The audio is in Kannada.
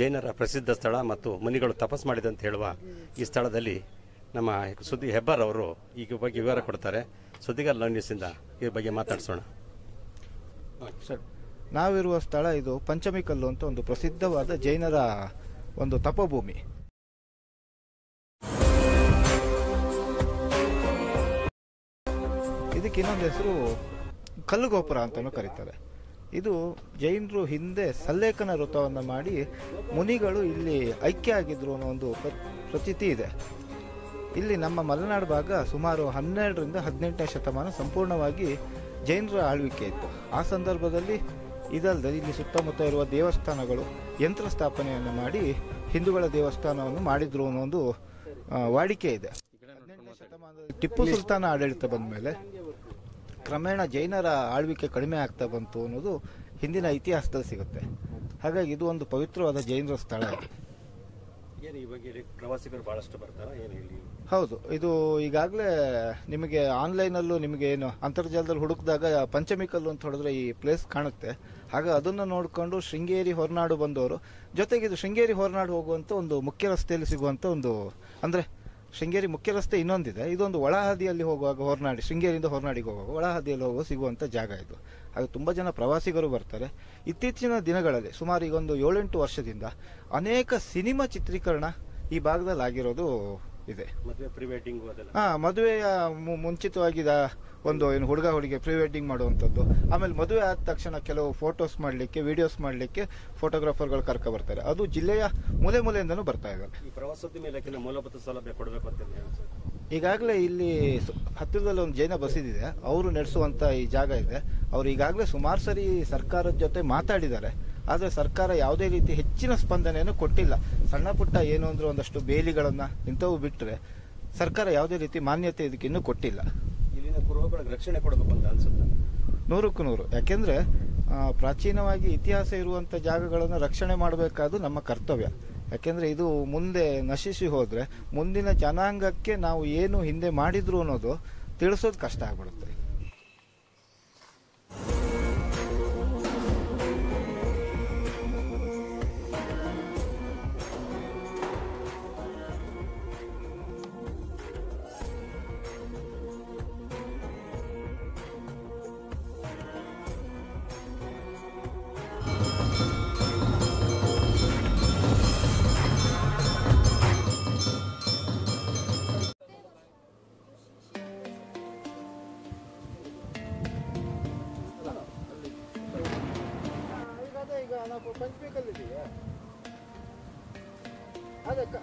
ಜೈನರ ಪ್ರಸಿದ್ಧ ಸ್ಥಳ ಮತ್ತು ಮುನಿಗಳು ತಪಸ್ ಮಾಡಿದಂತ ಹೇಳುವ ಈ ಸ್ಥಳದಲ್ಲಿ ನಮ್ಮ ಸುದ್ದಿ ಹೆಬ್ಬಾರ್ ಅವರು ಈ ಬಗ್ಗೆ ವಿವರ ಕೊಡ್ತಾರೆ. ಸುದ್ದಿಗಾರ ಲವ್ ನ್ಯೂಸಿಂದ ಈ ಬಗ್ಗೆ ಮಾತಾಡ್ಸೋಣ ಸರ್. ನಾವಿರುವ ಸ್ಥಳ ಇದು ಪಂಚಮಿ ಕಲ್ಲು ಅಂತ ಒಂದು ಪ್ರಸಿದ್ಧವಾದ ಜೈನರ ಒಂದು ತಪಭೂಮಿ. ಇದಕ್ಕೆ ಇನ್ನೊಂದು ಹೆಸರು ಕಲ್ಲುಗೋಪುರ ಅಂತಲೂ ಕರೀತಾರೆ. ಇದು ಜೈನರು ಹಿಂದೆ ಸಲ್ಲೇಖನ ವೃತ್ತವನ್ನು ಮಾಡಿ ಮುನಿಗಳು ಇಲ್ಲಿ ಐಕ್ಯ ಆಗಿದ್ರು ಅನ್ನೋ ಒಂದು ಪ್ರತೀತಿ ಇದೆ. ಇಲ್ಲಿ ನಮ್ಮ ಮಲೆನಾಡು ಭಾಗ ಸುಮಾರು 12ರಿಂದ 18ನೇ ಶತಮಾನ ಸಂಪೂರ್ಣವಾಗಿ ಜೈನರ ಆಳ್ವಿಕೆ ಇತ್ತು. ಆ ಸಂದರ್ಭದಲ್ಲಿ ಇದಲ್ಲದೆ ಇಲ್ಲಿ ಸುತ್ತಮುತ್ತ ಇರುವ ದೇವಸ್ಥಾನಗಳು ಯಂತ್ರ ಸ್ಥಾಪನೆಯನ್ನು ಮಾಡಿ ಹಿಂದೂಗಳ ದೇವಸ್ಥಾನವನ್ನು ಮಾಡಿದ್ರು ಅನ್ನೋ ಒಂದು ವಾಡಿಕೆ ಇದೆ. 18ನೇ ಶತಮಾನದಲ್ಲಿ ಟಿಪ್ಪು ಸುಲ್ತಾನ ಆಡಳಿತ ಬಂದ ಮೇಲೆ ಕ್ರಮೇಣ ಜೈನರ ಆಳ್ವಿಕೆ ಕಡಿಮೆ ಆಗ್ತಾ ಬಂತು ಅನ್ನೋದು ಹಿಂದಿನ ಇತಿಹಾಸದಲ್ಲಿ ಸಿಗುತ್ತೆ. ಹಾಗಾಗಿ ಇದು ಒಂದು ಪವಿತ್ರವಾದ ಜೈನರ ಸ್ಥಳ ಇದೆ. ಪ್ರವಾಸಿಗರು ಬಹಳಷ್ಟು ಬರ್ತಾರೆ. ಹೌದು, ಇದು ಈಗಾಗಲೇ ನಿಮಗೆ ಆನ್ಲೈನಲ್ಲೂ ನಿಮಗೆ ಏನು ಅಂತರ್ಜಾಲದಲ್ಲಿ ಹುಡುಕಿದಾಗ ಪಂಚಮಿ ಕಲ್ಲು ಅಂತ ಹೊಡೆದ್ರೆ ಈ ಪ್ಲೇಸ್ ಕಾಣುತ್ತೆ. ಆಗ ಅದನ್ನು ನೋಡಿಕೊಂಡು ಶೃಂಗೇರಿ ಹೊರನಾಡು ಬಂದವರು, ಜೊತೆಗೆ ಇದು ಶೃಂಗೇರಿ ಹೊರನಾಡು ಹೋಗುವಂಥ ಒಂದು ಮುಖ್ಯ ರಸ್ತೆಯಲ್ಲಿ ಸಿಗುವಂಥ ಒಂದು, ಅಂದರೆ ಶೃಂಗೇರಿ ಮುಖ್ಯ ರಸ್ತೆ ಇನ್ನೊಂದಿದೆ, ಇದೊಂದು ಒಳಹಾದಿಯಲ್ಲಿ ಹೋಗುವಾಗ ಹೊರನಾಡಿ, ಶೃಂಗೇರಿಯಿಂದ ಹೊರನಾಡಿಗೆ ಹೋಗುವಾಗ ಒಳಹಾದಿಯಲ್ಲಿ ಹೋಗುವ ಸಿಗುವಂಥ ಜಾಗ ಇದು. ಹಾಗೆ ತುಂಬ ಜನ ಪ್ರವಾಸಿಗರು ಬರ್ತಾರೆ. ಇತ್ತೀಚಿನ ದಿನಗಳಲ್ಲಿ ಸುಮಾರು ಈಗ ಒಂದು 7-8 ವರ್ಷದಿಂದ ಅನೇಕ ಸಿನಿಮಾ ಚಿತ್ರೀಕರಣ ಈ ಭಾಗದಲ್ಲಿ ಆಗಿರೋದು ಇದೆ. ಮದುವೆಯ ಮುಂಚಿತವಾಗಿ ಒಂದು ಏನು ಹುಡುಗ ಹುಡುಗಿ ಪ್ರೀ ವೆಡ್ಡಿಂಗ್ ಮಾಡುವಂಥದ್ದು, ಆಮೇಲೆ ಮದುವೆ ಆದ ತಕ್ಷಣ ಕೆಲವು ಫೋಟೋಸ್ ಮಾಡಲಿಕ್ಕೆ, ವಿಡಿಯೋಸ್ ಮಾಡಲಿಕ್ಕೆ ಫೋಟೋಗ್ರಾಫರ್ಗಳು ಕರ್ಕ ಬರ್ತಾರೆ. ಅದು ಜಿಲ್ಲೆಯ ಮೂಲೆ ಮೂಲೆಯಿಂದನೂ ಬರ್ತಾ ಇದ್ದಾರೆ. ಪ್ರವಾಸೋದ್ಯಮ ಇಲಾಖೆ ಮೂಲಭೂತ ಸೌಲಭ್ಯ ಕೊಡಬೇಕು ಅಂತ ಈಗಾಗಲೇ ಇಲ್ಲಿ ಹತ್ತಿರದಲ್ಲಿ ಒಂದು ಜೈನ ಬಸದಿದೆ, ಅವರು ನಡೆಸುವಂತ ಈ ಜಾಗ ಇದೆ. ಅವರು ಈಗಾಗಲೇ ಸುಮಾರು ಸರಿ ಸರ್ಕಾರದ ಜೊತೆ ಮಾತಾಡಿದ್ದಾರೆ. ಆದರೆ ಸರ್ಕಾರ ಯಾವುದೇ ರೀತಿ ಹೆಚ್ಚಿನ ಸ್ಪಂದನೆಯನ್ನು ಕೊಟ್ಟಿಲ್ಲ. ಸಣ್ಣ ಪುಟ್ಟ ಏನು ಅಂದ್ರೆ ಒಂದಷ್ಟು ಬೇಲಿಗಳನ್ನ ಇಂಥವು ಬಿಟ್ಟರೆ ಸರ್ಕಾರ ಯಾವುದೇ ರೀತಿ ಮಾನ್ಯತೆ ಇದಕ್ಕೆ ಇನ್ನೂ ಕೊಟ್ಟಿಲ್ಲ. ಇಲ್ಲಿನ ಕುರುಹುಗಳಿಗೆ ರಕ್ಷಣೆ ಕೊಡಬೇಕು ಅಂತ ಅನ್ಸುತ್ತೆ. 100ಕ್ಕೆ 100. ಯಾಕೆಂದ್ರೆ ಪ್ರಾಚೀನವಾಗಿ ಇತಿಹಾಸ ಇರುವಂತ ಜಾಗಗಳನ್ನು ರಕ್ಷಣೆ ಮಾಡಬೇಕಾದ್ದು ನಮ್ಮ ಕರ್ತವ್ಯ. ಯಾಕೆಂದ್ರೆ ಇದು ಮುಂದೆ ನಶಿಸಿ ಹೋದ್ರೆ ಮುಂದಿನ ಜನಾಂಗಕ್ಕೆ ನಾವು ಏನು ಹಿಂದೆ ಮಾಡಿದ್ರು ಅನ್ನೋದು ತಿಳಿಸೋದು ಕಷ್ಟ ಆಗ್ಬಿಡುತ್ತೆ. ಈಗ ನಾವು ಪಂಚಮಿ ಕಲ್ಲಿದೆಯಾ ಅದಕ್ಕೆ